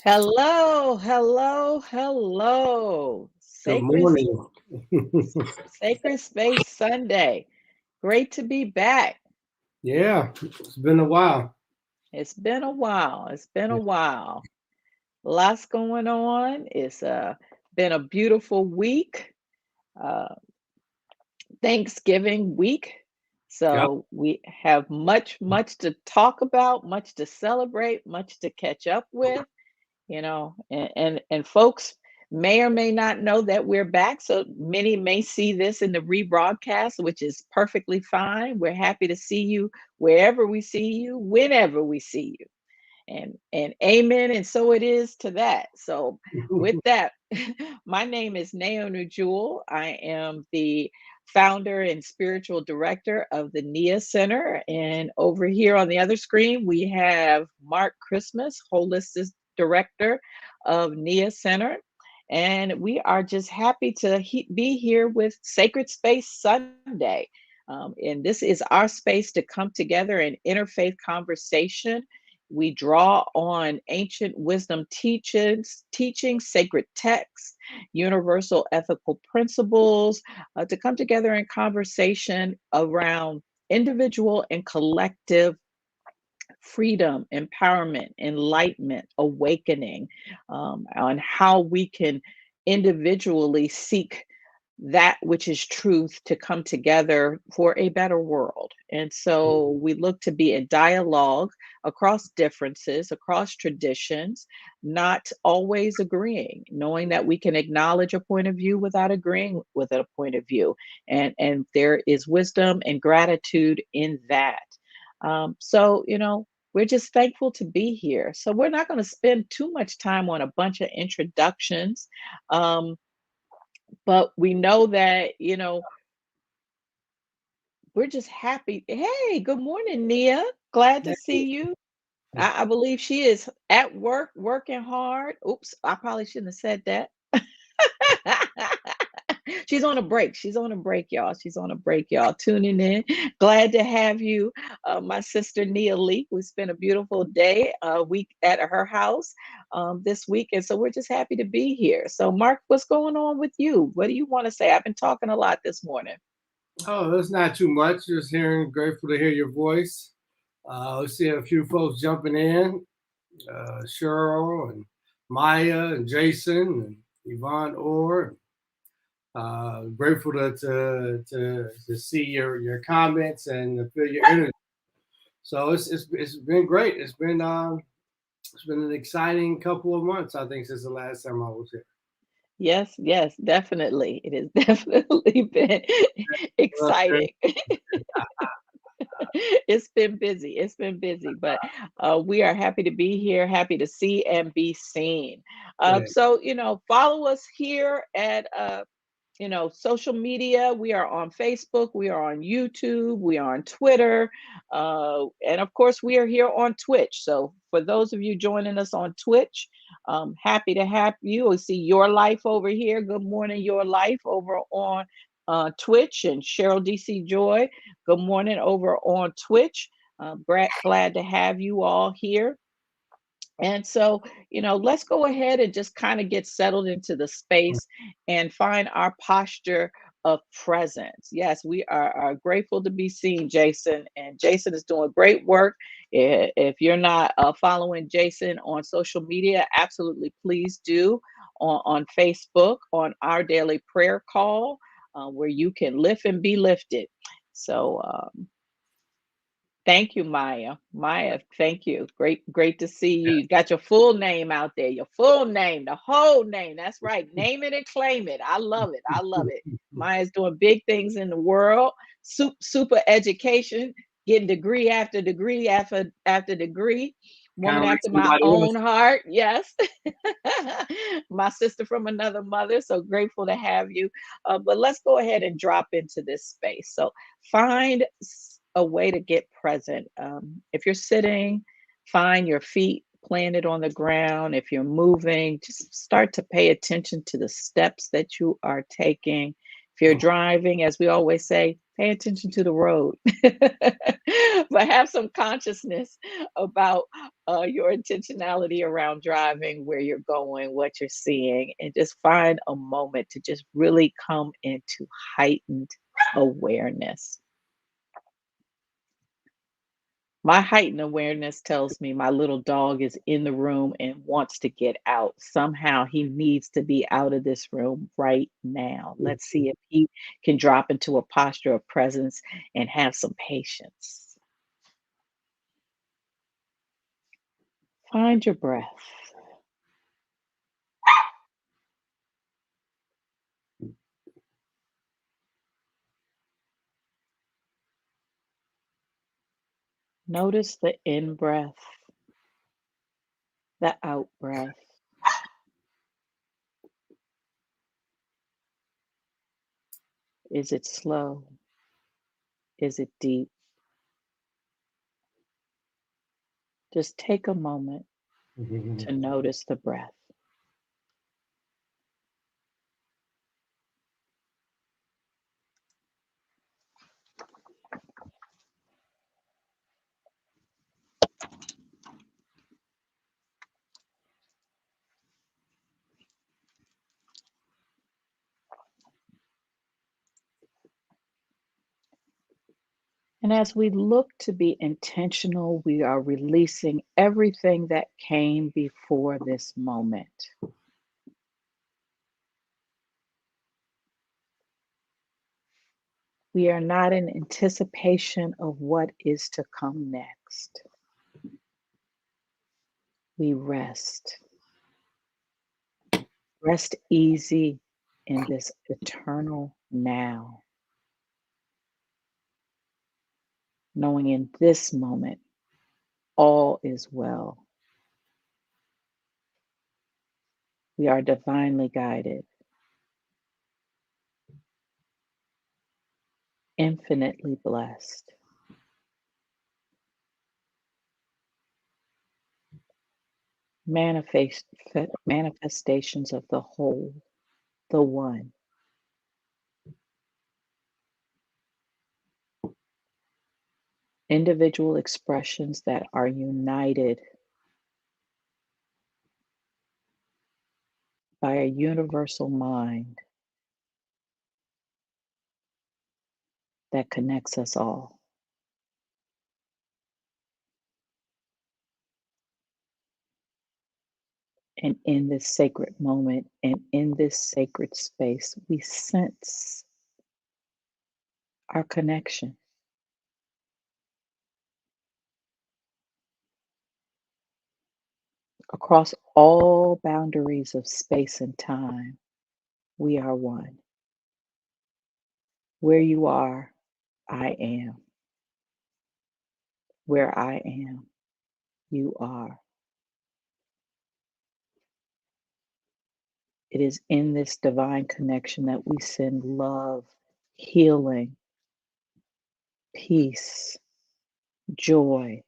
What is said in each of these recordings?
Hello, hello, hello. Good Sacred morning. Sacred Space Sunday. Great to be back. Yeah, it's been a while. It's been a while. It's been a Yeah. while. Lots going on. It's been a beautiful week. Uh, Thanksgiving week. Yep. So we have much to talk about, much to celebrate, much to catch up with. And folks may or may not know that we're back, so many may see this in the rebroadcast, which is perfectly fine. We're happy to see you wherever we see you, whenever we see you, and amen, and so it is to that. So with that, my name is Naomi Jewell. I am the founder and spiritual director of the Niyah Center, and over here on the other screen we have Mark Christmas, holistic director of Niyah Center. And we are just happy to be here with Sacred Space Sunday. And this is our space to come together in interfaith conversation. We draw on ancient wisdom teachings, sacred texts, universal ethical principles to come together in conversation around individual and collective freedom, empowerment, enlightenment, awakening, on how we can individually seek that which is truth to come together for a better world. And so we look to be a dialogue across differences, across traditions, not always agreeing, knowing that we can acknowledge a point of view without agreeing with a point of view. And there is wisdom and gratitude in that. We're just thankful to be here. So we're not going to spend too much time on a bunch of introductions. Um, but we know that, we're just happy. Hey, good morning, Nia. Glad to see you. I believe she is at work, working hard. Oops, I probably shouldn't have said that. She's on a break. She's on a break, y'all. She's on a break, y'all. Tuning in. Glad to have you, my sister Nia Lee. We spent a beautiful day, week at her house this week, and so we're just happy to be here. So, Mark, what's going on with you? What do you want to say? I've been talking a lot this morning. Oh, that's not too much. Just hearing, grateful to hear your voice. Let's see a few folks jumping in. Cheryl and Maya and Jason and Yvonne Orr. Grateful to see your comments and to feel your energy. So it's been great. It's been an exciting couple of months, I think, since the last time I was here. Yes, yes, definitely. It has definitely been exciting. It's been busy. It's been busy, but we are happy to be here, happy to see and be seen. Yeah. Follow us here at social media. We are on Facebook, we are on YouTube, we are on Twitter, and of course, we are here on Twitch. So, for those of you joining us on Twitch, happy to have you. We see Your Life over here. Good morning, Your Life over on Twitch, and Cheryl DC Joy. Good morning over on Twitch. Glad to have you all here. And so, let's go ahead and just kind of get settled into the space and find our posture of presence. Yes, we are grateful to be seen, Jason. And Jason is doing great work. If you're not following Jason on social media, absolutely please do on Facebook, on our daily prayer call, where you can lift and be lifted. So, thank you, Maya. Maya, thank you. Great to see you. You got your full name out there, your full name, the whole name. That's right. Name it and claim it. I love it. I love it. Maya's doing big things in the world. Super education, getting degree after degree after degree. Woman Kind of like after my somebody own else. heart. Yes. My sister from another mother. So grateful to have you. But let's go ahead and drop into this space. So find a way to get present. If you're sitting, find your feet planted on the ground. If you're moving, just start to pay attention to the steps that you are taking. If you're Oh, driving, as we always say, pay attention to the road, but have some consciousness about your intentionality around driving, where you're going, what you're seeing, and just find a moment to just really come into heightened awareness. My heightened awareness tells me my little dog is in the room and wants to get out. Somehow he needs to be out of this room right now. Let's see if he can drop into a posture of presence and have some patience. Find your breath. Notice the in breath, the out breath. Is it slow? Is it deep? Just take a moment to notice the breath. And as we look to be intentional, we are releasing everything that came before this moment. We are not in anticipation of what is to come next. We rest. Rest easy in this eternal now, knowing in this moment all is well. We are divinely guided, infinitely blessed. Manifest, manifestations of the whole, the one. Individual expressions that are united by a universal mind that connects us all. And in this sacred moment and in this sacred space, we sense our connection. Across all boundaries of space and time, we are one. Where you are, I am. Where I am, you are. It is in this divine connection that we send love, healing, peace, joy,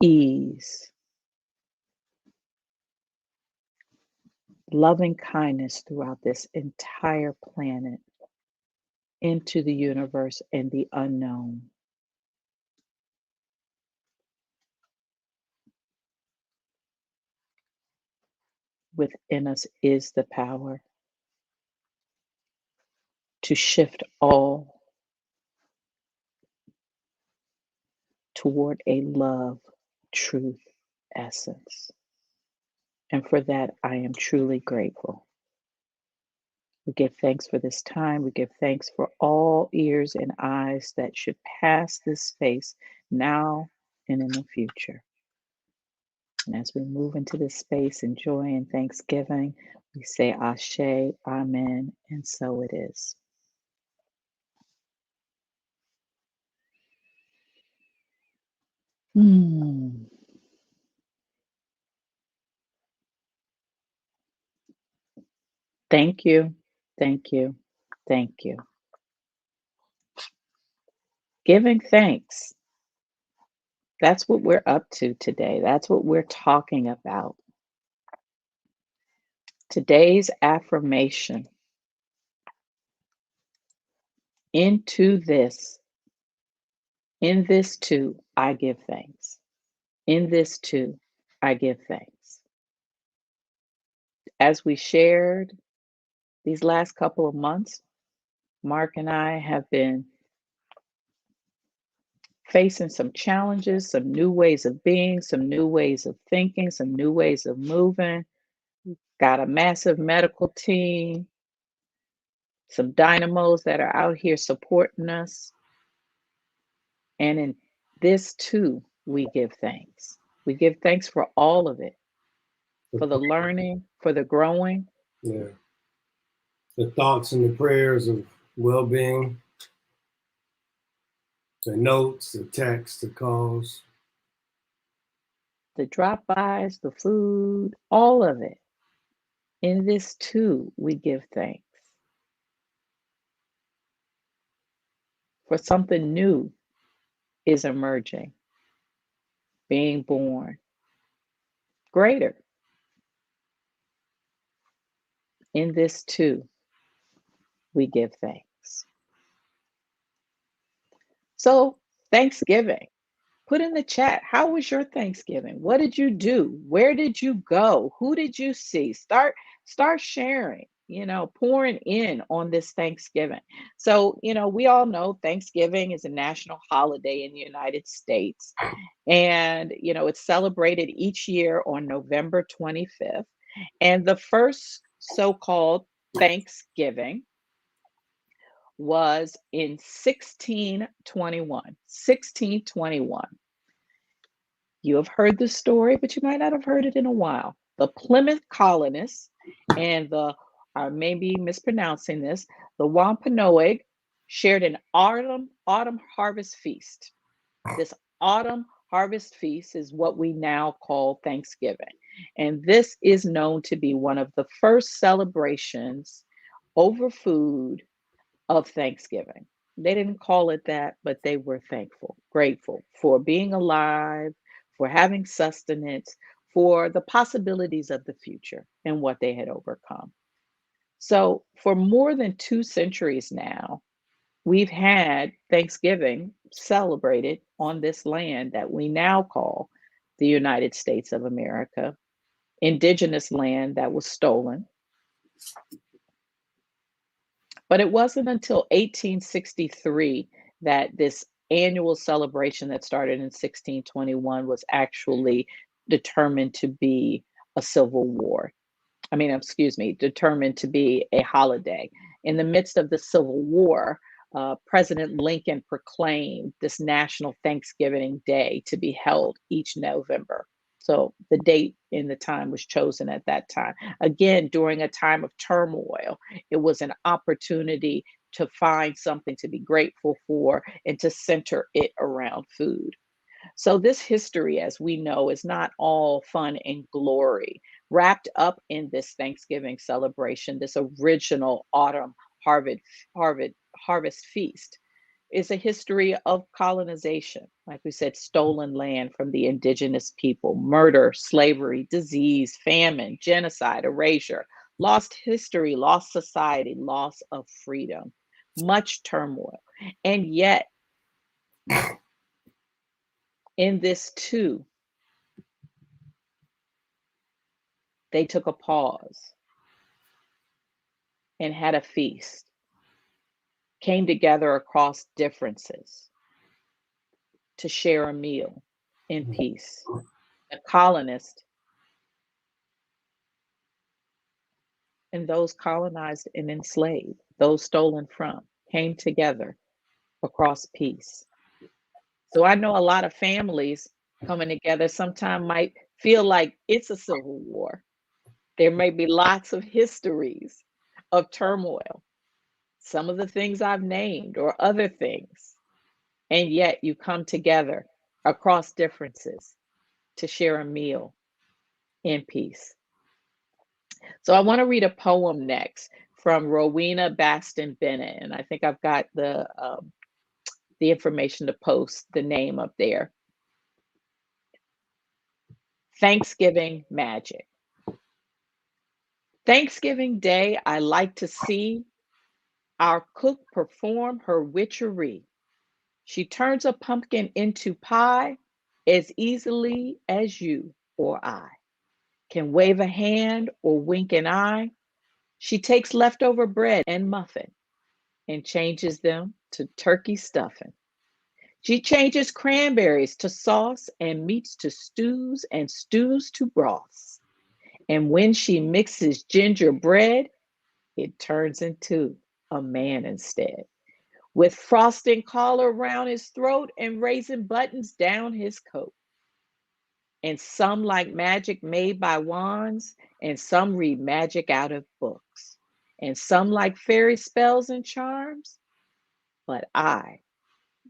ease, loving kindness throughout this entire planet, into the universe and the unknown. Within us is the power to shift all toward a love, truth, essence. And for that, I am truly grateful. We give thanks for this time. We give thanks for all ears and eyes that should pass this space now and in the future. And as we move into this space in joy and thanksgiving, we say Ashe, Amen, and so it is. Thank you, thank you, thank you. Giving thanks. That's what we're up to today. That's what we're talking about Today's affirmation: into this, in this too, I give thanks. In this too, I give thanks. As we shared these last couple of months, Mark and I have been facing some challenges, some new ways of being, some new ways of thinking, some new ways of moving. Got a massive medical team, some dynamos that are out here supporting us. And in this too, we give thanks. We give thanks for all of it, for the learning, for the growing. Yeah. The thoughts and the prayers of well-being, the notes, the texts, the calls. The drop-bys, the food, all of it. In this too, we give thanks. For something new is emerging, being born, greater. In this too, we give thanks. So, Thanksgiving. Put in the chat, how was your Thanksgiving? What did you do? Where did you go? Who did you see? Start sharing, pouring in on this Thanksgiving. So, we all know Thanksgiving is a national holiday in the United States. And, it's celebrated each year on November 25th. And the first so-called Thanksgiving was in 1621. 1621. You have heard the story, but you might not have heard it in a while. The Plymouth colonists and I may be mispronouncing this, the Wampanoag shared an autumn harvest feast. This autumn harvest feast is what we now call Thanksgiving. And this is known to be one of the first celebrations over food of Thanksgiving. They didn't call it that, but they were thankful, grateful for being alive, for having sustenance, for the possibilities of the future and what they had overcome. So, for more than 2 centuries now, we've had Thanksgiving celebrated on this land that we now call the United States of America, indigenous land that was stolen. But it wasn't until 1863 that this annual celebration that started in 1621 was actually determined to be a civil war. Determined to be a holiday. In the midst of the Civil War, President Lincoln proclaimed this National Thanksgiving Day to be held each November. So the date and the time was chosen at that time. Again, during a time of turmoil, it was an opportunity to find something to be grateful for and to center it around food. So, this history, as we know, is not all fun and glory. Wrapped up in this Thanksgiving celebration, this original autumn harvest, harvest feast, is a history of colonization. Like we said, stolen land from the indigenous people, murder, slavery, disease, famine, genocide, erasure, lost history, lost society, loss of freedom, much turmoil. And yet, in this too, they took a pause and had a feast, came together across differences to share a meal in peace. The colonists and those colonized and enslaved, those stolen from, came together across peace. So I know a lot of families coming together sometimes might feel like it's a civil war. There may be lots of histories of turmoil, some of the things I've named or other things, and yet you come together across differences to share a meal in peace. So I want to read a poem next from Rowena Baston Bennett, and I think I've got the information to post the name up there. Thanksgiving Magic. Thanksgiving Day, I like to see our cook perform her witchery. She turns a pumpkin into pie as easily as you or I can wave a hand or wink an eye. She takes leftover bread and muffin and changes them to turkey stuffing. She changes cranberries to sauce and meats to stews and stews to broths. And when she mixes gingerbread, it turns into a man instead, with frosting collar around his throat and raisin buttons down his coat. And some like magic made by wands, and some read magic out of books, and some like fairy spells and charms, but I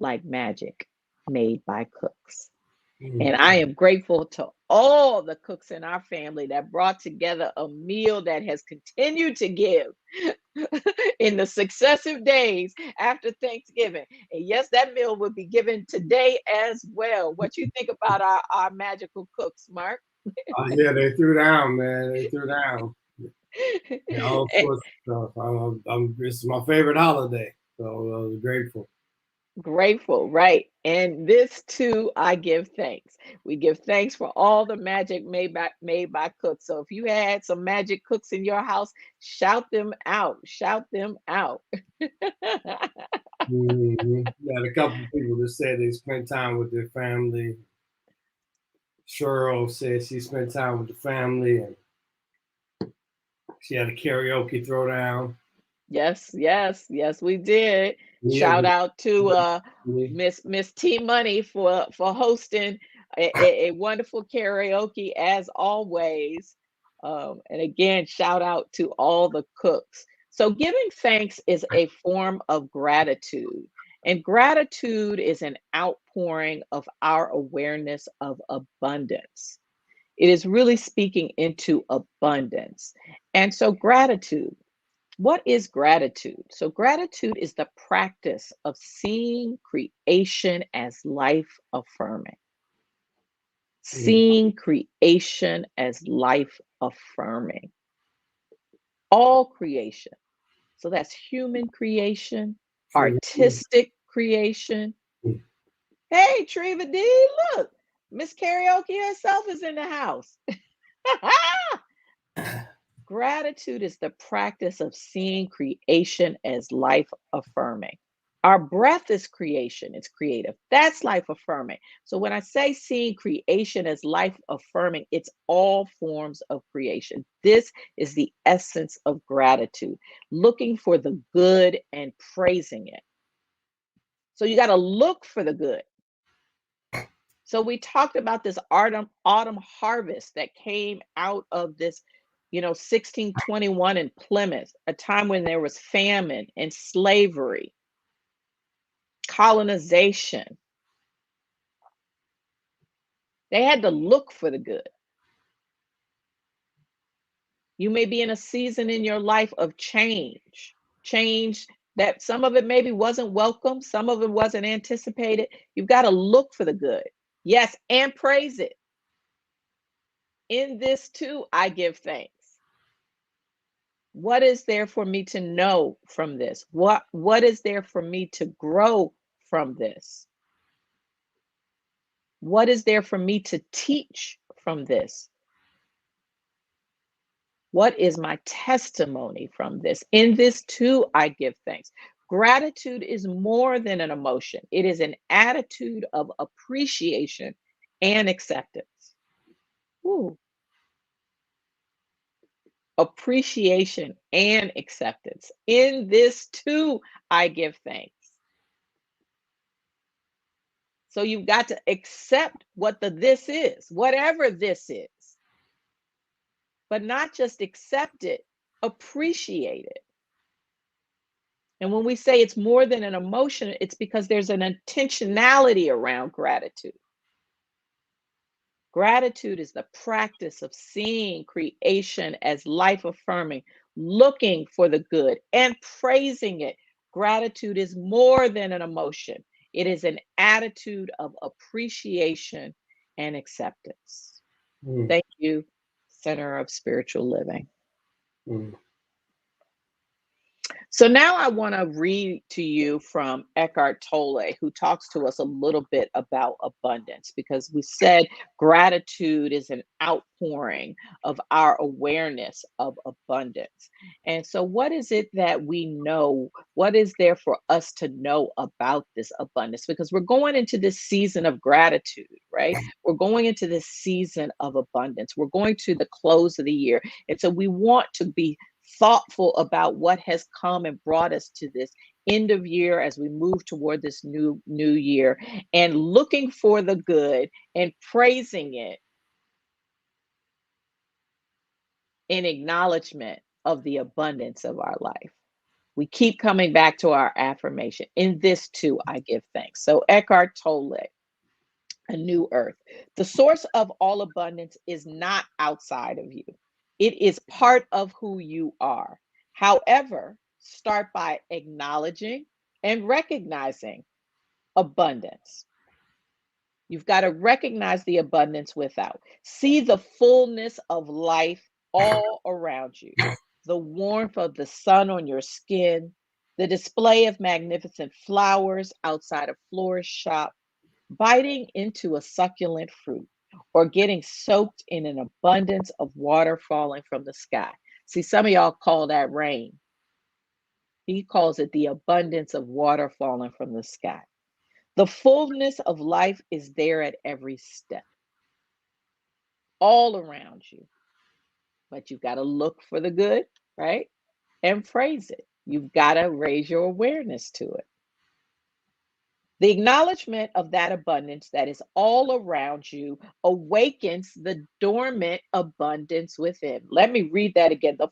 like magic made by cooks. And I am grateful to all the cooks in our family that brought together a meal that has continued to give in the successive days after Thanksgiving. And yes, that meal will be given today as well. What you think about our magical cooks, Mark? Yeah, they threw down, man. They threw down. Yeah, all sorts of stuff. This is my favorite holiday, so I was grateful. Grateful, right? And this too, I give thanks. We give thanks for all the magic made by cooks. So if you had some magic cooks in your house, shout them out. Shout them out. Got a couple of people that said they spent time with their family. Cheryl said she spent time with the family and she had a karaoke throwdown. Yes, yes, yes, we did. Niyah Shout was out to me. Miss T Money for hosting a wonderful karaoke as always. And again, shout out to all the cooks. So giving thanks is a form of gratitude. And gratitude is an outpouring of our awareness of abundance. It is really speaking into abundance. And so gratitude, what is gratitude? So, gratitude is the practice of seeing creation as life affirming. Seeing creation as life affirming. All creation. So, that's human creation, artistic creation. Hey, Treva D, look, Miss Karaoke herself is in the house. Gratitude is the practice of seeing creation as life affirming. Our breath is creation, it's creative. That's life affirming. So when I say seeing creation as life affirming, it's all forms of creation. This is the essence of gratitude, looking for the good and praising it. So you got to look for the good. So we talked about this autumn harvest that came out of this, 1621 in Plymouth, a time when there was famine and slavery, colonization. They had to look for the good. You may be in a season in your life of change that some of it maybe wasn't welcome, some of it wasn't anticipated. You've got to look for the good. Yes, and praise it. In this too, I give thanks. What is there for me to know from this? What is there for me to grow from this? What is there for me to teach from this? What is my testimony from this? In this too, I give thanks. Gratitude is more than an emotion, it is an attitude of appreciation and acceptance. Ooh. Appreciation and acceptance. In this too, I give thanks. So you've got to accept what the this is, whatever this is, but not just accept it, appreciate it. And when we say it's more than an emotion, it's because there's an intentionality around gratitude. Gratitude is the practice of seeing creation as life affirming, looking for the good and praising it. Gratitude is more than an emotion, it is an attitude of appreciation and acceptance. Thank you, Center of Spiritual Living. Mm. So now I want to read to you from Eckhart Tolle, who talks to us a little bit about abundance, because we said gratitude is an outpouring of our awareness of abundance. And so, what is it that we know? What is there for us to know about this abundance? Because we're going into this season of gratitude, right? We're going into this season of abundance. We're going to the close of the year. And so, we want to be thoughtful about what has come and brought us to this end of year as we move toward this new year, and looking for the good and praising it in acknowledgement of the abundance of our life. We keep coming back to our affirmation: in this too I give thanks. So Eckhart Tolle, A New Earth. The source of all abundance is not outside of you. It is part of who you are. However, start by acknowledging and recognizing abundance. You've got to recognize the abundance without. See the fullness of life all around you. The warmth of the sun on your skin, the display of magnificent flowers outside a florist shop, biting into a succulent fruit, or getting soaked in an abundance of water falling from the sky. See, some of y'all call that rain. He calls it the abundance of water falling from the sky. The fullness of life is there at every step, all around you. But you've got to look for the good, right? And praise it. You've got to raise your awareness to it. The acknowledgement of that abundance that is all around you awakens the dormant abundance within. Let me read that again. The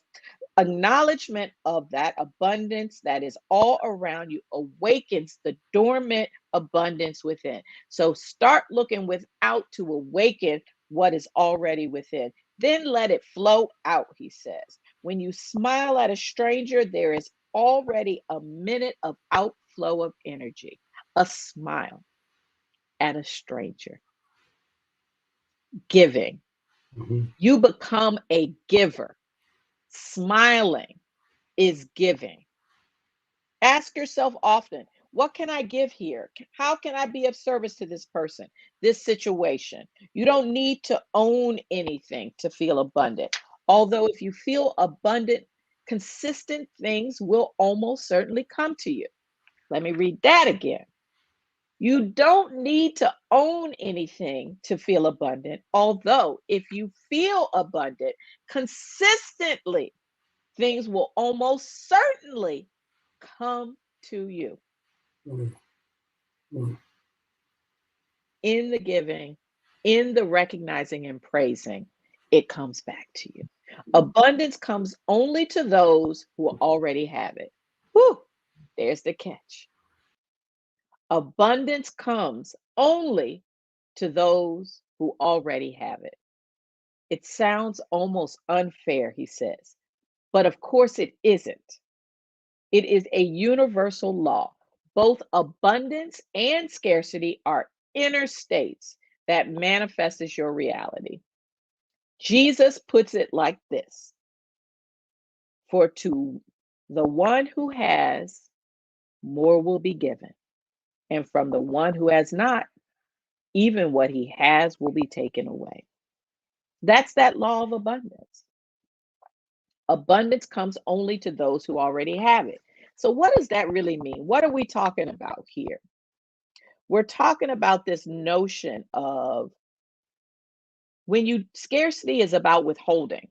acknowledgement of that abundance that is all around you awakens the dormant abundance within. So start looking without to awaken what is already within. Then let it flow out, he says. When you smile at a stranger, there is already a minute of outflow of energy. A smile at a stranger. Giving. Mhm. You become a giver. Smiling is giving. Ask yourself often, what can I give here? How can I be of service to this person, this situation? You don't need to own anything to feel abundant. Although, if you feel abundant, consistent things will almost certainly come to you. Let me read that again. You don't need to own anything to feel abundant. Although, if you feel abundant consistently, things will almost certainly come to you. Mm. Mm. In the giving, in the recognizing and praising, it comes back to you. Abundance comes only to those who already have it. Whew, there's the catch. Abundance comes only to those who already have it. It sounds almost unfair, he says, but of course it isn't. It is a universal law. Both abundance and scarcity are inner states that manifest as your reality. Jesus puts it like this: for to the one who has, more will be given. And from the one who has not, even what he has will be taken away. That's that law of abundance. Abundance comes only to those who already have it. So, what does that really mean? What are we talking about here? We're talking about this notion of when you scarcity is about withholding.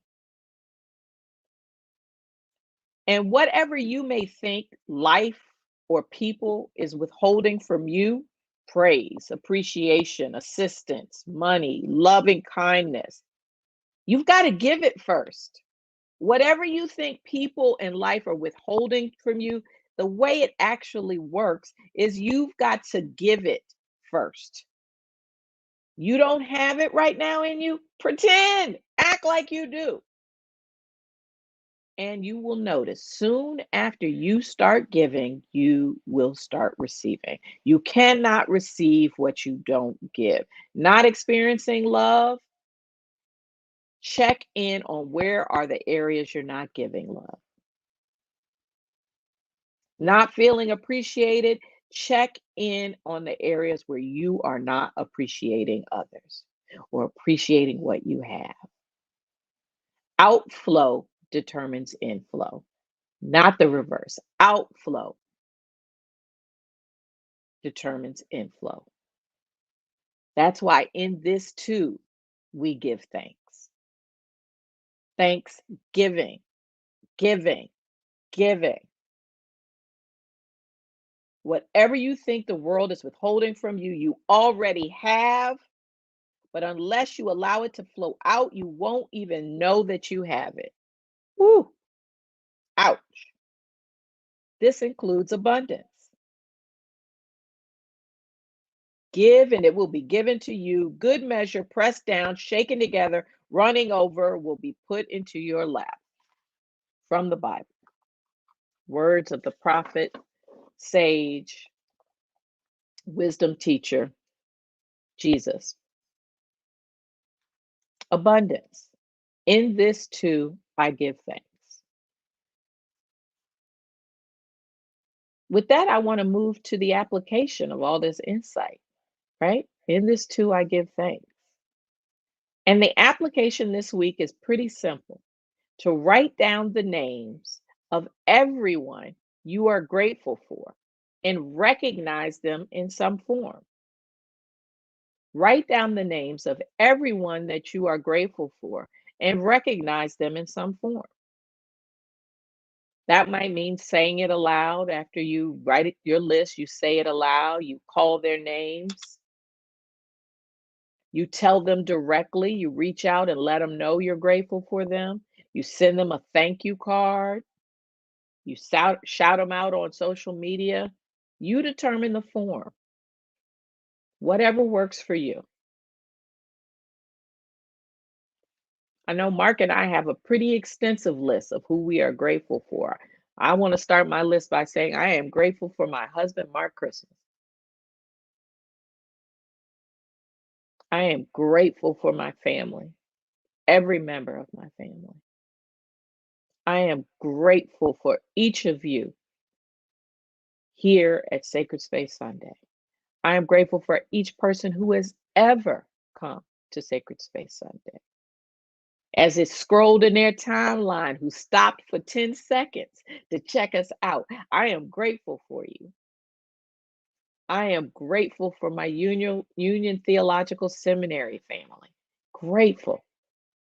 And whatever you may think life or people is withholding from you, praise, appreciation, assistance, money, loving kindness, you've got to give it first. Whatever you think people in life are withholding from you, the way it actually works is you've got to give it first. You don't have it right now in you, pretend, act like you do. And you will notice soon after you start giving, you will start receiving. You cannot receive what you don't give. Not experiencing love, Check in on where are the areas you're not giving love. Not feeling appreciated, check in on the areas where you are not appreciating others or appreciating what you have. Outflow determines inflow, not the reverse. Outflow determines inflow. That's why in this too, we give thanks. Thanksgiving, giving, giving. Whatever you think the world is withholding from you, you already have. But unless you allow it to flow out, you won't even know that you have it. Woo! Ouch. This includes abundance. Give and it will be given to you. Good measure, pressed down, shaken together, running over, will be put into your lap. From the Bible. Words of the prophet, sage, wisdom teacher, Jesus. Abundance. In this too, I give thanks. With that, I want to move to the application of all this insight, right? In this too, I give thanks. And the application this week is pretty simple: to write down the names of everyone you are grateful for and recognize them in some form. Write down the names of everyone that you are grateful for and recognize them in some form. That might mean saying it aloud after you write your list, you say it aloud, you call their names, you tell them directly, you reach out and let them know you're grateful for them, you send them a thank you card, you shout them out on social media. You determine the form, whatever works for you. I know Mark and I have a pretty extensive list of who we are grateful for. I want to start my list by saying I am grateful for my husband, Mark Christmas. I am grateful for my family, every member of my family. I am grateful for each of you here at Sacred Space Sunday. I am grateful for each person who has ever come to Sacred Space Sunday. As it scrolled in their timeline, who stopped for 10 seconds to check us out, I am grateful for you. I am grateful for my Union Theological Seminary family. Grateful.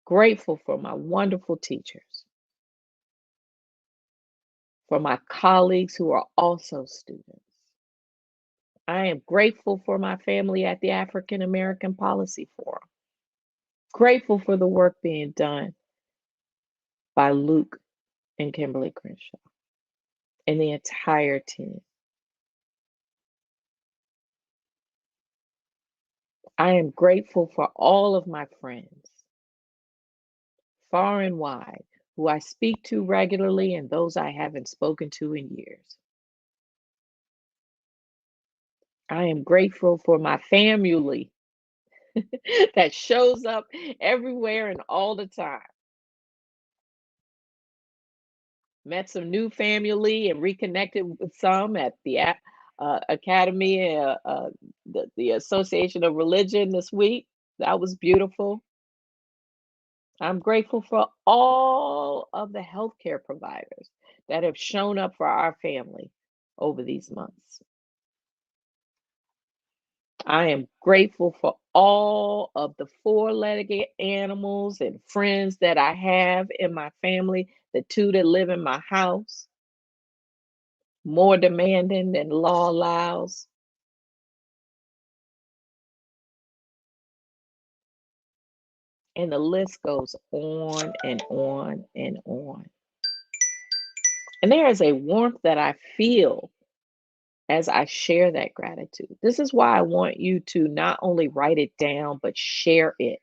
Grateful for my wonderful teachers, for my colleagues who are also students. I am grateful for my family at the African American Policy Forum. Grateful for the work being done by Luke and Kimberly Crenshaw and the entire team. I am grateful for all of my friends, far and wide, who I speak to regularly and those I haven't spoken to in years. I am grateful for my family that shows up everywhere and all the time. Met some new family and reconnected with some at the Academy, the Association of Religion this week. That was beautiful. I'm grateful for all of the healthcare providers that have shown up for our family over these months. I am grateful for all of the four-legged animals and friends that I have in my family, the two that live in my house, more demanding than law allows. And the list goes on and on and on. And there is a warmth that I feel as I share that gratitude. This is why I want you to not only write it down, but share it.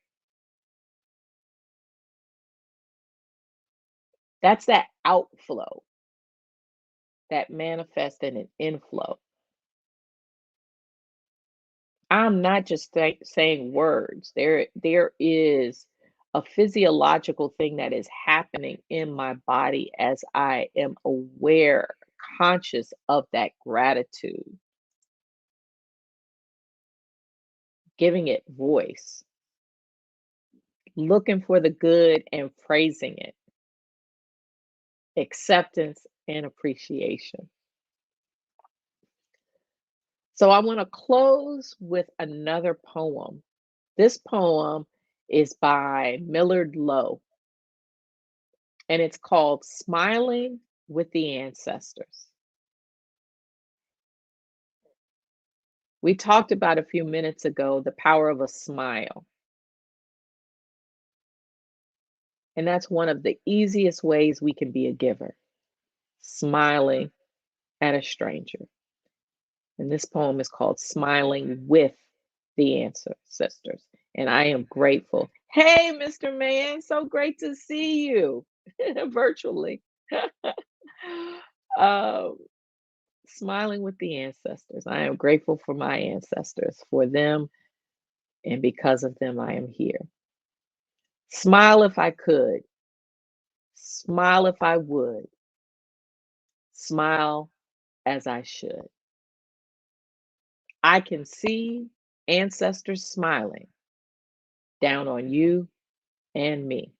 That's that outflow that manifests in an inflow. I'm not just saying words. There is a physiological thing that is happening in my body as I am aware, conscious of that gratitude, giving it voice, looking for the good and praising it, acceptance and appreciation. So I want to close with another poem. This poem is by Millard Lowe, and it's called Smiling with the Ancestors. We talked about a few minutes ago the power of a smile. And that's one of the easiest ways we can be a giver, smiling at a stranger. And this poem is called Smiling with the Ancestors. And I am grateful. Hey, Mr. Man, so great to see you virtually. Smiling with the ancestors. I am grateful for my ancestors, for them, and because of them, I am here. Smile if I could. Smile if I would. Smile as I should. I can see ancestors smiling down on you and me.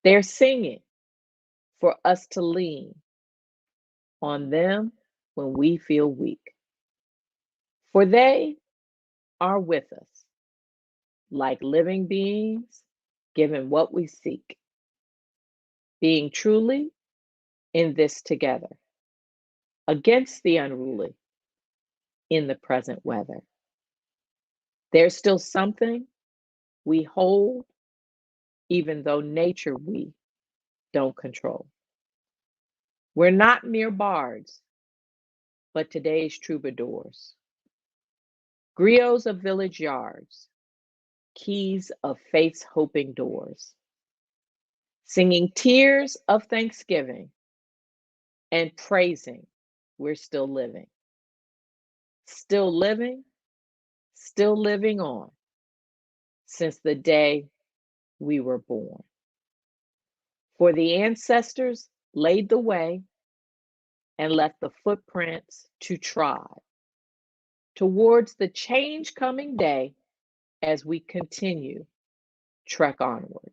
They're singing for us to lean on them when we feel weak. For they are with us, like living beings, given what we seek, being truly in this together, against the unruly in the present weather. There's still something we hold, even though nature we don't control. We're not mere bards, but today's troubadours, griots of village yards, keys of faith's hoping doors, singing tears of thanksgiving and praising we're still living on since the day we were born. For the ancestors laid the way and left the footprints to trod towards the change coming day as we continue trek onward.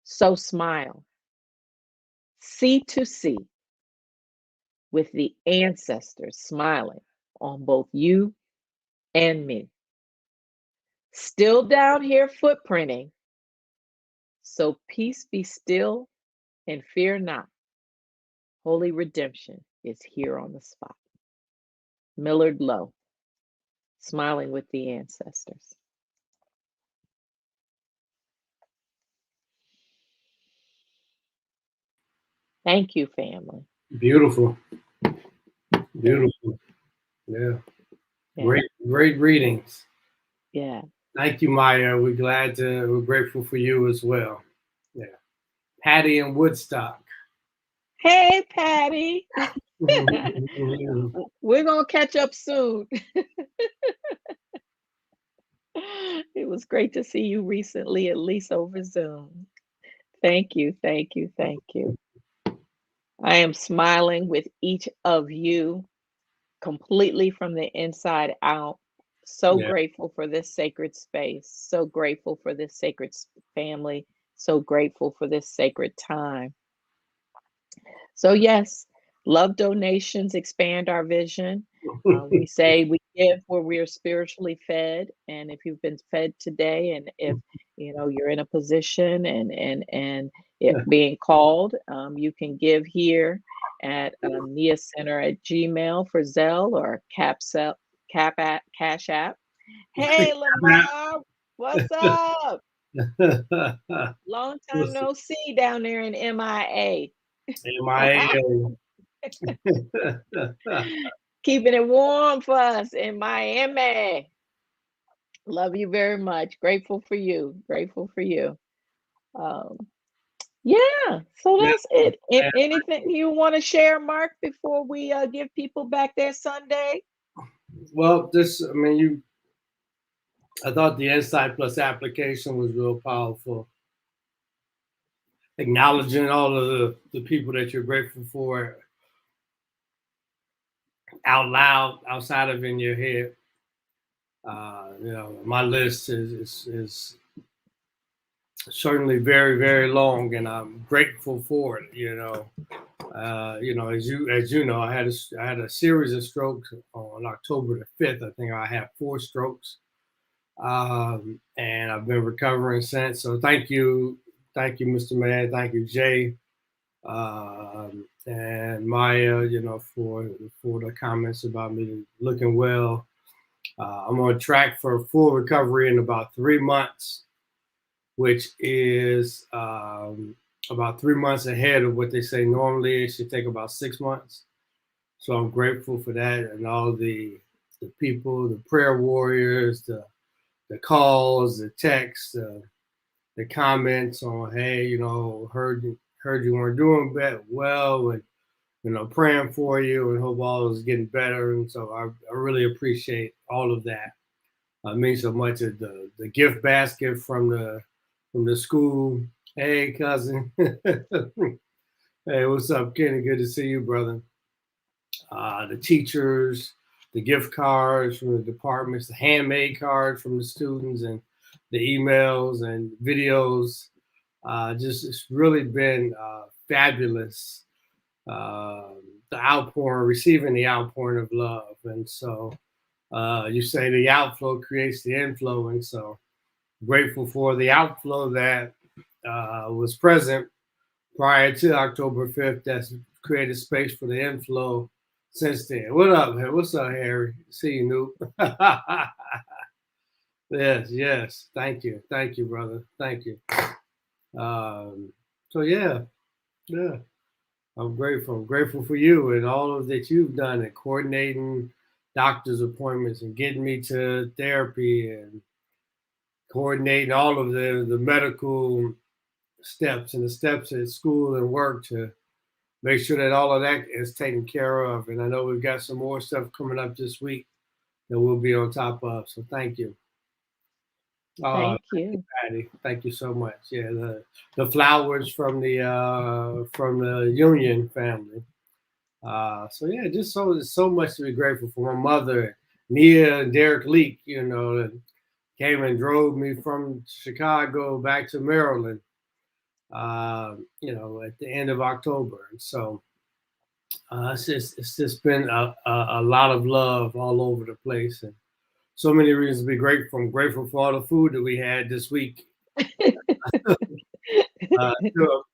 So smile, sea to sea, with the ancestors smiling on both you and me. Still down here footprinting, so peace be still and fear not. Holy redemption is here on the spot. Millard Lowe, Smiling with the Ancestors. Thank you, family. Beautiful. Beautiful. Yeah. Great readings. Yeah. Thank you, Maya. We're grateful for you as well. Yeah. Patty in Woodstock. Hey, Patty. We're going to catch up soon. It was great to see you recently, at least over Zoom. Thank you, thank you, thank you. I am smiling with each of you completely from the inside out. So grateful for this sacred space. So grateful for this sacred family. So grateful for this sacred time. So yes, love donations expand our vision. We say we give where we are spiritually fed, and if you've been fed today, and if you're in a position and it being called, you can give here at Niyah Center at Gmail for Zelle or Cash App. Hey, Lamar, what's up? Long time no see down there in MIA. Keeping it warm for us in Miami. Love you very much. Grateful for you. Grateful for you. Yeah, so that's it. Anything you want to share, Mark, before we give people back their Sunday? Well, I thought the insight plus application was real powerful. Acknowledging all of the people that you're grateful for out loud, outside of in your head. My list is certainly very, very long, and I'm grateful for it. As you know, I had a series of strokes on October the 5th. I think I had 4 strokes, and I've been recovering since. So thank you, Mr. Man, thank you, Jay, and Maya, for the comments about me looking well. I'm on track for full recovery in about 3 months, which is about 3 months ahead of what they say normally. It should take about 6 months. So I'm grateful for that, and all the people, the prayer warriors, the calls, the texts, the comments on, hey, heard you weren't doing well, and praying for you, and hope all is getting better. And so I really appreciate all of that. It means so much. Of the gift basket from the school. Hey, cousin. Hey, what's up, Kenny? Good to see you, brother. The teachers, the gift cards from the departments, the handmade cards from the students, and the emails and videos. It's really been fabulous. The outpouring, receiving the outpouring of love. And so you say the outflow creates the inflow. And so grateful for the outflow that was present prior to October 5th that's created space for the inflow since then. What up, man? What's up, Harry? See you, Noop. Yes. Thank you, brother. Thank you. So yeah. I'm grateful. I'm grateful for you and all of that you've done and coordinating doctor's appointments and getting me to therapy and coordinating all of the medical steps and the steps at school and work to make sure that all of that is taken care of. And I know we've got some more stuff coming up this week that we'll be on top of. So thank you. Thank you, Patty. Thank you so much. Yeah, the flowers from the Union family. So yeah, just so much to be grateful for. My mother, Niyah and Derek Leak, that came and drove me from Chicago back to Maryland, at the end of October. And so it's just been a lot of love all over the place, and so many reasons to be grateful. I'm grateful for all the food that we had this week.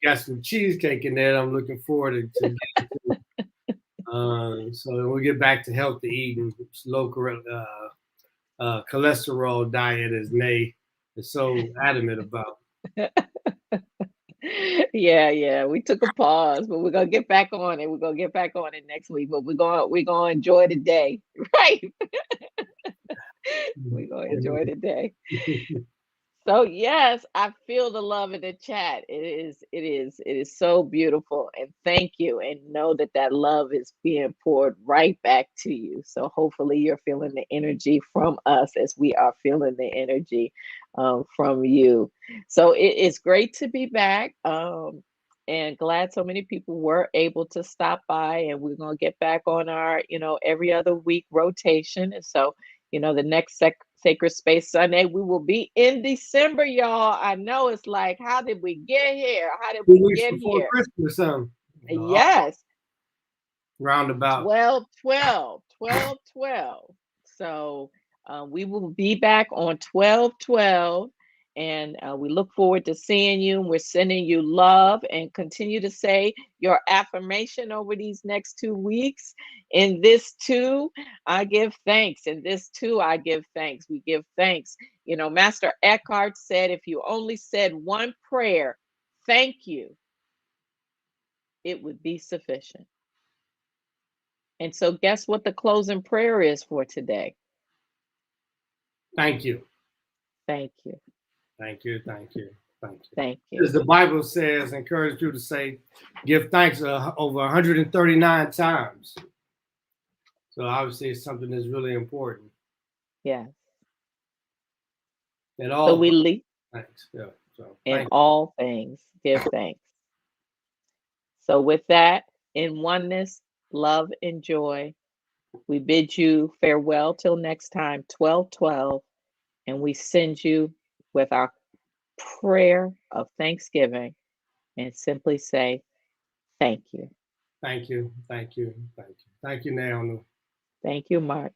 Got some cheesecake in there. I'm looking forward to getting to. So when we get back to healthy eating, low cholesterol diet, as Nay is so adamant about. Yeah. We took a pause, but we're gonna get back on it. We're gonna get back on it next week. But we're gonna enjoy the day, right? We're gonna enjoy the day. So yes, I feel the love in the chat. It is so beautiful, and thank you. And know that that love is being poured right back to you. So hopefully you're feeling the energy from us as we are feeling the energy from you. So it's great to be back. And glad so many people were able to stop by, and we're gonna get back on our, every other week rotation. And so, the next Sacred Space Sunday, we will be in December, y'all. I know it's like, how did we get here? How did 2 we weeks get before here? Christmas, Yes. roundabout. 12, 12, 12, 12. So we will be back on 12/12, and we look forward to seeing you. We're sending you love, and continue to say your affirmation over these next 2 weeks. In this too, I give thanks. In this too, I give thanks. We give thanks. Master Eckhart said, if you only said one prayer, thank you, it would be sufficient. And so, guess what the closing prayer is for today? Thank you. Thank you. Thank you. Thank you. Thank you. Thank you. As the Bible says, encourage you to say, give thanks over 139 times. So obviously it's something that's really important. Yes. In So all we leave thanks. Yeah. So in thank all things, give thanks. So with that, in oneness, love, and joy, we bid you farewell till next time, 12:12, and we send you with our prayer of thanksgiving and simply say, thank you. Thank you. Thank you. Thank you. Thank you, Naomi. Thank you, Mark.